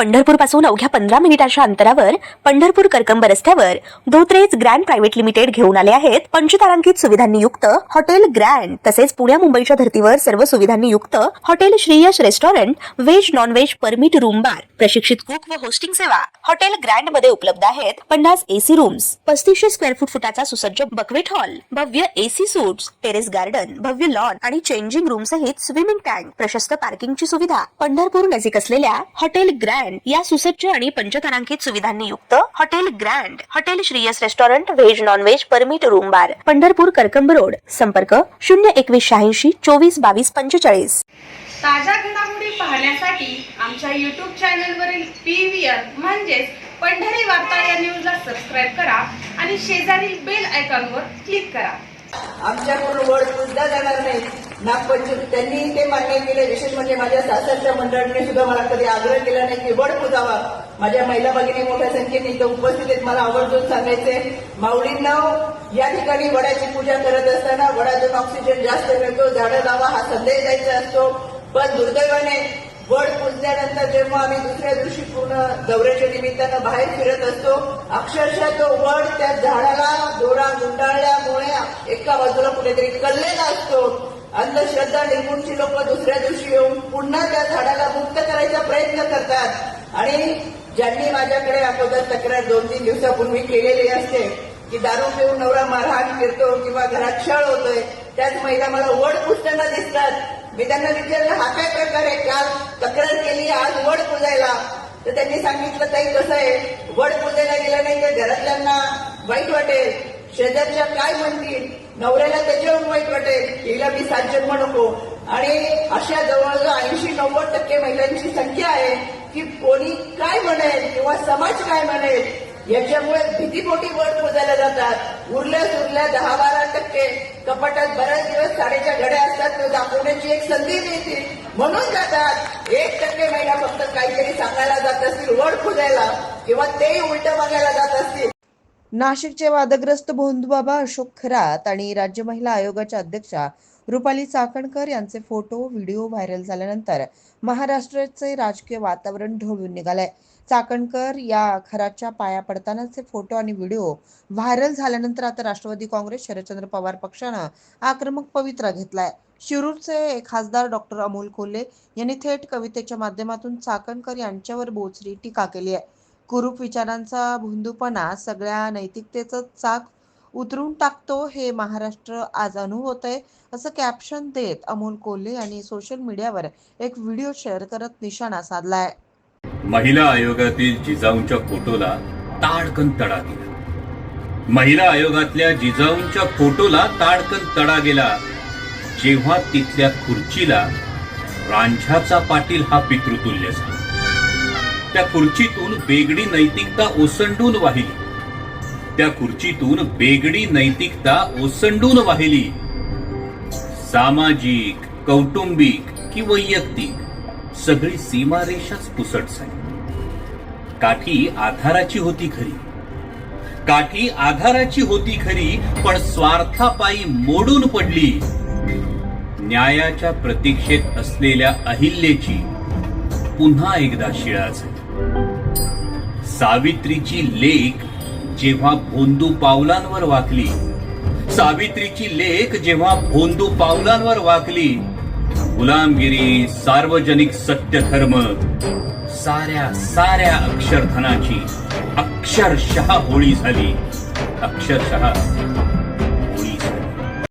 पंढरपूर पासून अवघ्या 15 मिनिटांच्या अंतरावर पंढरपूर करकंब रस्त्यावर धोत्रेज ग्रँड प्रायव्हेट लिमिटेड घेऊन आले आहेत पंचतारांकित सुविधांनी युक्त हॉटेल ग्रँड। तसेच पुण्या मुंबईच्या धर्तीवर सर्व सुविधांनी युक्त hotel Shriyash restaurant, veg non veg permit room bar, प्रशिक्षित कुक व होस्टिंग सेवा हॉटेल ग्रँड मध्ये उपलब्ध आहेत। 50 एसी रूम्स, 3500 स्क्वेअर फुटाचा सुसज्ज बकवेट हॉल, भव्य एसी सूट्स, टेरेस गार्डन, भव्य लॉन आणि चेंजिंग रूम सहित स्विमिंग टँक, प्रशस्त पार्किंगची सुविधा। पंढरपूर नजीक असलेल्या हॉटेल ग्रँड या सुसज्ज आणि पंचतारांकित सुविधांनी युक्त hotel grand, hotel Shriyas restaurant, veg non veg permit room बार, पंढरपूर करकंब रोड। संपर्क 02186 24 22 45। ताज्या घडामोडी पाहण्यासाठी आमच्या YouTube चॅनलवरील PVR म्हणजेच पंढरी वार्ता या न्यूजला सबस्क्राइब करा आणि शेजारील बेल आयकॉनवर क्लिक करा। आमच्याकडून वड सुद्धा जाणार नाही। नागपंचमी त्यांनी ते मान्य केले। विशेष म्हणजे माझ्या सासरच्या मंडळाने सुद्धा मला कधी आग्रह केला नाही की वड पुजावा। माझ्या महिला भगिनी मोठ्या संख्येने इथे उपस्थित आहेत। मला आवर्जून सांगायचे, माऊलींना या ठिकाणी वडाची पूजा करत असताना वडातून ऑक्सिजन जास्त मिळतो, झाडं लावा हा संदेश द्यायचा असतो। पण दुर्दैवाने वड पुजल्यानंतर जेव्हा आम्ही दुसऱ्या दिवशी पूर्ण दौऱ्याच्या निमित्तानं बाहेर फिरत असतो, अक्षरशः तो वड त्या झाडाला दोरा गुंडाळल्यामुळे एका बाजूला कुठेतरी कललेला असतो। अंधश्रद्धा निर्मूळची लोक दुसऱ्या दिवशी येऊन पुन्हा त्या झाडाला मुक्त करायचा प्रयत्न करतात। आणि ज्यांनी माझ्याकडे अगोदर तक्रार 2-3 दिवसापूर्वी केलेली असते की दारू पिऊन नवरा मारहाण करतो किंवा घरात छळ होतोय, त्याच महिला मला वड पुजताना दिसतात। मी त्यांना विचारलं, हा काय प्रकार आहे? काल तक्रार केली, आज वड पुजायला? तर त्यांनी सांगितलं, ताई कसं आहे, वड पुजायला गेलं नाही तर घरातल्यांना वाईट वाटेल, शेजारच्या काय म्हणतील, नवऱ्याला त्याच्यावर वाईट वाटेल, हिला मी 7 जन्म नको। आणि अशा जवळजवळ 80-90% महिलांची संख्या आहे की कोणी काय म्हणेल किंवा समाज काय म्हणेल याच्यामुळे भीतीपोटी वड पुजायला जातात। उरल्या सुरल्या 10-12% कपाटात बऱ्याच दिवस साडेच्या घड्या असतात, तो दाखवण्याची एक संधी मिळते म्हणून जातात। 1% महिला फक्त काहीतरी सांगायला जात असतील वड पुजायला किंवा तेही उलट मागायला जात असतील। नाशिकचे वादग्रस्त भोंदूबाबा अशोक खरात आणि राज्य महिला आयोगाच्या अध्यक्षा रुपाली चाकणकर यांचे फोटो व्हिडिओ व्हायरल झाल्यानंतर महाराष्ट्राचे राजकीय वातावरण ढवळून निघालंय। चाकणकर या खराच्या पाया पडतानाचे फोटो आणि व्हिडिओ व्हायरल झाल्यानंतर आता राष्ट्रवादी काँग्रेस शरदचंद्र पवार पक्षानं आक्रमक पवित्रा घेतलाय। शिरूरचे खासदार डॉक्टर अमोल कोल्हे यांनी थेट कवितेच्या माध्यमातून चाकणकर यांच्यावर बोचरी टीका केली आहे। कुरूप विचारांचा भोंदूपणा सगळ्या नैतिकतेचं चाक उतरून टाकतो, हे महाराष्ट्र आज अनुभवतंय, असं कॅप्शन देत अमोल कोल्हे यांनी सोशल मीडियावर एक व्हिडिओ शेअर करत निशाणा साधलाय। महिला आयोगातील जिजाऊंच्या फोटोला ताडकन तडा गेला। महिला आयोगातल्या जिजाऊंच्या फोटोला ताडकन तडा गेला जेव्हा तिथल्या खुर्चीला रांझाचा पाटील हा पितृतुल्य झाला। त्या खुर्चीतून बेगडी नैतिकता ओसंडून वाहिली, त्या खुर्चीतून बेगडी नैतिकता ओसंडून वाहिली। सामाजिक, कौटुंबिक की वैयक्तिक सगळी सीमारेषाच पुसट झाली। काठी आधाराची होती खरी, काठी आधाराची होती खरी, पण स्वार्थापायी मोडून पडली। न्यायाच्या प्रतीक्षेत असलेल्या अहिल्याची पुन्हा एकदा शिळा झाली। सावित्रीची लेक जेव्हा भोंदू पावलांवर वाकली, सावित्रीची लेक जेव्हा भोंदू पावलांवर वाकली, गुलामगिरी, सार्वजनिक सत्यधर्म, साऱ्या अक्षरधनाची अक्षरशः होळी झाली। अक्षरशः